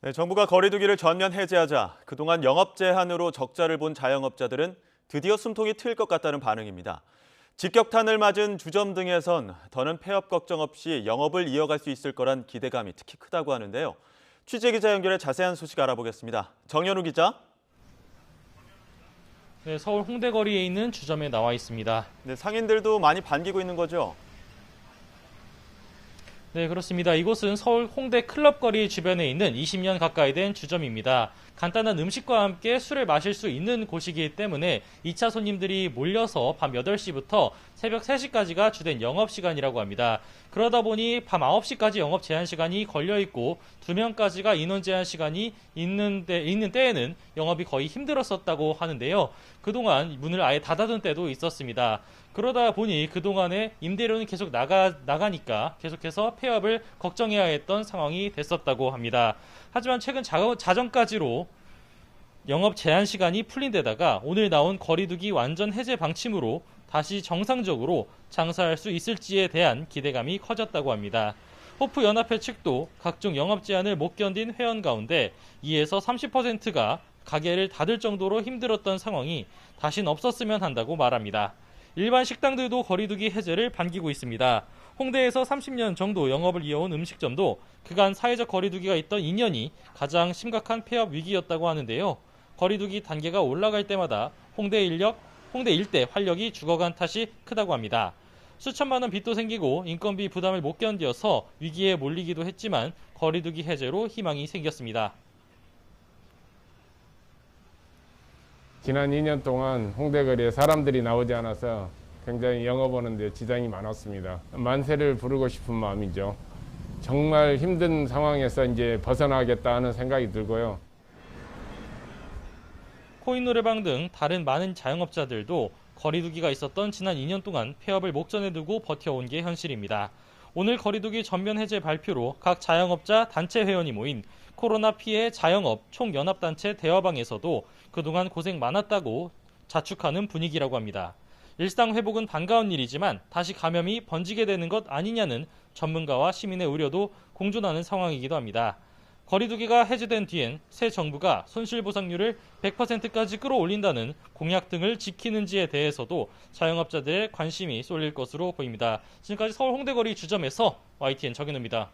네, 정부가 거리두기를 전면 해제하자 그동안 영업 제한으로 적자를 본 자영업자들은 드디어 숨통이 트일 것 같다는 반응입니다. 직격탄을 맞은 주점 등에선 더는 폐업 걱정 없이 영업을 이어갈 수 있을 거란 기대감이 특히 크다고 하는데요. 취재기자 연결해 자세한 소식 알아보겠습니다. 정연우 기자. 네, 서울 홍대 거리에 있는 주점에 나와 있습니다. 네, 상인들도 많이 반기고 있는 거죠? 네, 그렇습니다. 이곳은 서울 홍대 클럽거리 주변에 있는 20년 가까이 된 주점입니다. 간단한 음식과 함께 술을 마실 수 있는 곳이기 때문에 2차 손님들이 몰려서 밤 8시부터 새벽 3시까지가 주된 영업시간이라고 합니다. 그러다 보니 밤 9시까지 영업 제한 시간이 걸려 있고 2명까지가 인원 제한 시간이 있는 때에는 영업이 거의 힘들었었다고 하는데요. 그동안 문을 아예 닫아둔 때도 있었습니다. 그러다 보니 그동안에 임대료는 계속 나가니까 계속해서 폐업을 걱정해야 했던 상황이 됐었다고 합니다. 하지만 최근 자정까지로 영업 제한 시간이 풀린 데다가 오늘 나온 거리두기 완전 해제 방침으로 다시 정상적으로 장사할 수 있을지에 대한 기대감이 커졌다고 합니다. 호프연합회 측도 각종 영업 제한을 못 견딘 회원 가운데 2에서 30%가 가게를 닫을 정도로 힘들었던 상황이 다신 없었으면 한다고 말합니다. 일반 식당들도 거리두기 해제를 반기고 있습니다. 홍대에서 30년 정도 영업을 이어온 음식점도 그간 사회적 거리두기가 있던 2년이 가장 심각한 폐업 위기였다고 하는데요. 거리두기 단계가 올라갈 때마다 홍대 일대 활력이 죽어간 탓이 크다고 합니다. 수천만 원 빚도 생기고 인건비 부담을 못 견뎌서 위기에 몰리기도 했지만 거리두기 해제로 희망이 생겼습니다. 지난 2년 동안 홍대거리에 사람들이 나오지 않아서 굉장히 영업하는 데 지장이 많았습니다. 만세를 부르고 싶은 마음이죠. 정말 힘든 상황에서 이제 벗어나겠다 하는 생각이 들고요. 코인 노래방 등 다른 많은 자영업자들도 거리두기가 있었던 지난 2년 동안 폐업을 목전에 두고 버텨온 게 현실입니다. 오늘 거리두기 전면 해제 발표로 각 자영업자 단체 회원이 모인 코로나 피해 자영업 총연합단체 대화방에서도 그동안 고생 많았다고 자축하는 분위기라고 합니다. 일상 회복은 반가운 일이지만 다시 감염이 번지게 되는 것 아니냐는 전문가와 시민의 우려도 공존하는 상황이기도 합니다. 거리두기가 해제된 뒤엔 새 정부가 손실보상률을 100%까지 끌어올린다는 공약 등을 지키는지에 대해서도 자영업자들의 관심이 쏠릴 것으로 보입니다. 지금까지 서울 홍대거리 주점에서 YTN 정현우입니다.